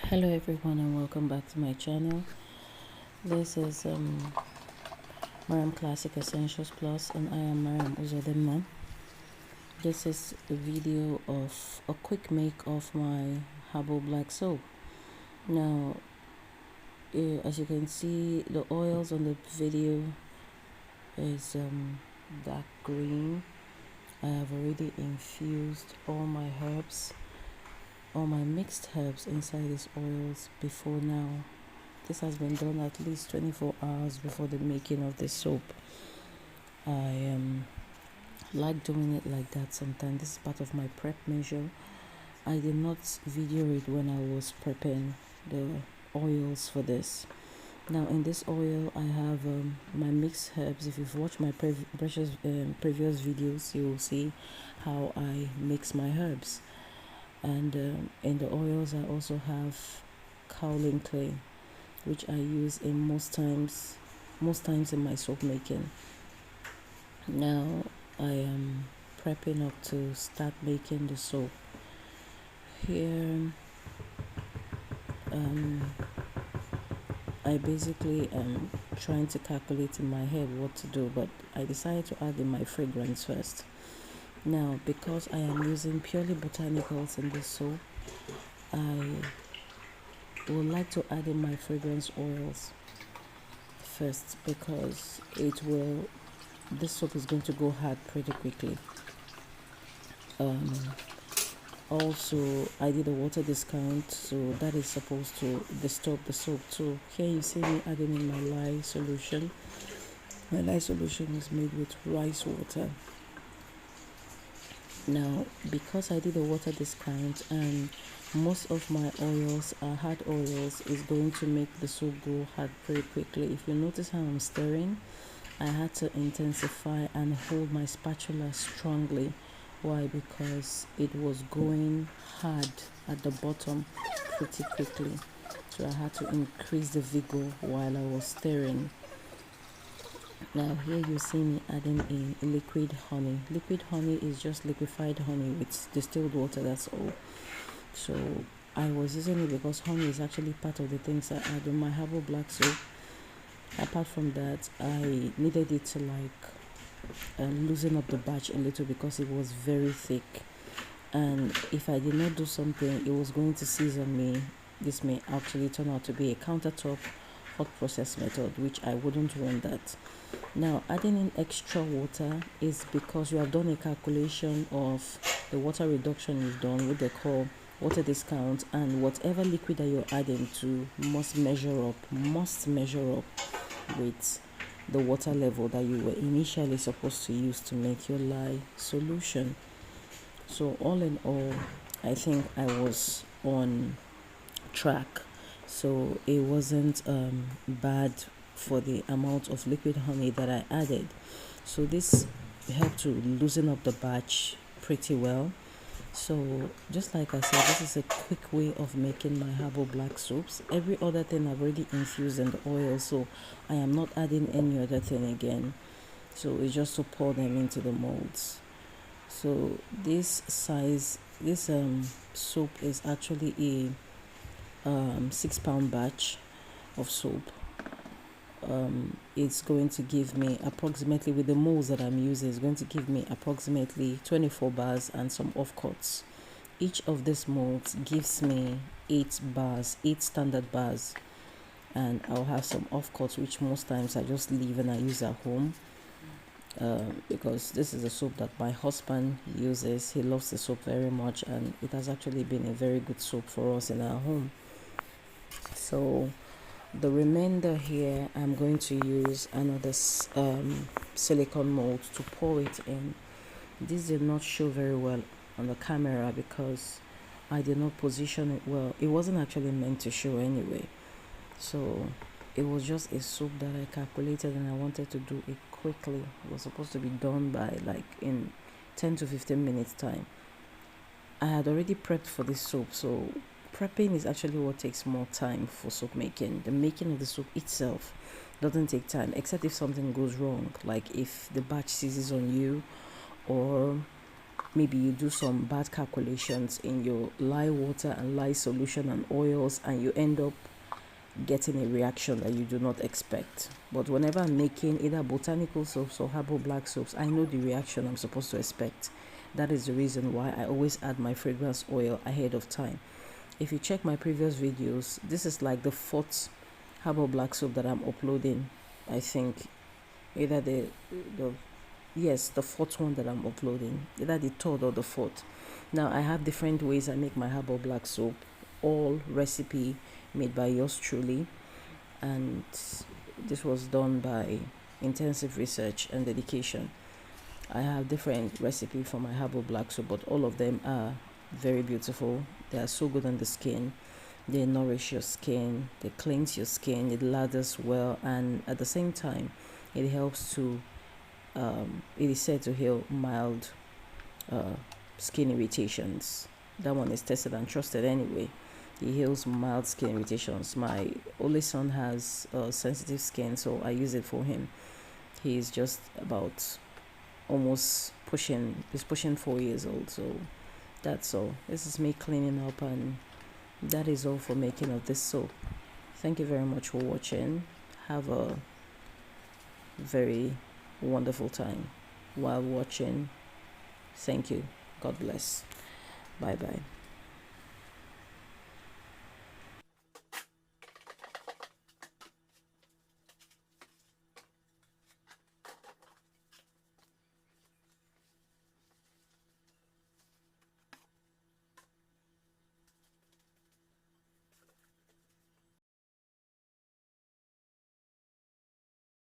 Hello everyone and welcome back to my channel. This is Mariam Classic Essentials Plus and I am Mariam Uzodema. This is a video of a quick make of my Herbal Black soap. Now as you can see, the oils on the video is dark green. I have already infused all my mixed herbs inside these oils before now. This has been done at least 24 hours before the making of this soap. I like doing it like that sometimes. This is part of my prep measure. I did not video it when I was prepping the oils for this. Now in this oil I have my mixed herbs. If you've watched my previous videos, you will see how I mix my herbs. And in the oils I also have kaolin clay, which I use in most times in my soap making. Now I am prepping up to start making the soap. Here I basically am trying to calculate in my head what to do, but I decided to add in my fragrance first. Now, because I am using purely botanicals in this soap, I would like to add in my fragrance oils first, because this soap is going to go hard pretty quickly. Also, I did a water discount, so that is supposed to disturb the soap too. Here you see me adding in my lye solution. My lye solution is made with rice water. Now, because I did a water discount and most of my oils are hard oils, is going to make the soap go hard pretty quickly. If you notice how I'm stirring, I had to intensify and hold my spatula strongly. Why? Because it was going hard at the bottom pretty quickly, so I had to increase the vigor while I was stirring. Now here you see me adding in liquid honey. Liquid honey is just liquefied honey with distilled water, that's all. So I was using it because honey is actually part of the things I add in my Herbal Black soap. Apart from that, I needed it to loosen up the batch a little because it was very thick, and if I did not do something, it was going to seize on me. This may actually turn out to be a countertop hot process method, which I wouldn't want that. Now, adding in extra water is because you have done a calculation of the water reduction you've done, what they call water discount, and whatever liquid that you're adding to must measure up with the water level that you were initially supposed to use to make your lye solution. So all in all, I think I was on track, so it wasn't bad for the amount of liquid honey that I added. So this helped to loosen up the batch pretty well. So just like I said, this is a quick way of making my Herbal Black soaps. Every other thing I've already infused in the oil, so I am not adding any other thing again. So it's just to pour them into the molds. So this soap is actually a 6-pound batch of soap. It's going to give me approximately, with the molds that I'm using, it's going to give me approximately 24 bars and some offcuts. Each of these molds gives me 8 standard bars, and I'll have some offcuts, which most times I just leave and I use at home, because this is a soap that my husband uses. He loves the soap very much, and it has actually been a very good soap for us in our home. So the remainder here, I'm going to use another silicone mold to pour it in. This did not show very well on the camera because I did not position it well. It wasn't actually meant to show anyway. So it was just a soap that I calculated, and I wanted to do it quickly. It was supposed to be done by in 10 to 15 minutes time. I had already prepped for this soap, so prepping is actually what takes more time for soap making. The making of the soap itself doesn't take time, except if something goes wrong, like if the batch seizes on you, or maybe you do some bad calculations in your lye water and lye solution and oils, and you end up getting a reaction that you do not expect. But whenever I'm making either botanical soaps or herbal black soaps, I know the reaction I'm supposed to expect. That is the reason why I always add my fragrance oil ahead of time. If you check my previous videos, this is like the fourth herbal black soap that I'm uploading. I think either the yes, the fourth one that I'm uploading, either the third or the fourth. Now I have different ways I make my herbal black soap, all recipe made by yours truly, and this was done by intensive research and dedication. I have different recipe for my herbal black soap, but all of them are very beautiful. They are so good on the skin. They nourish your skin, they cleanse your skin, it lathers well, and at the same time it helps to it is said to heal mild skin irritations. That one is tested and trusted anyway. It heals mild skin irritations. My only son has sensitive skin, so I use it for him. He's just about he's pushing 4 years old, so that's all. This is me cleaning up, and that is all for making of this soap. Thank you very much for watching. Have a very wonderful time while watching. Thank you. God bless. Bye bye.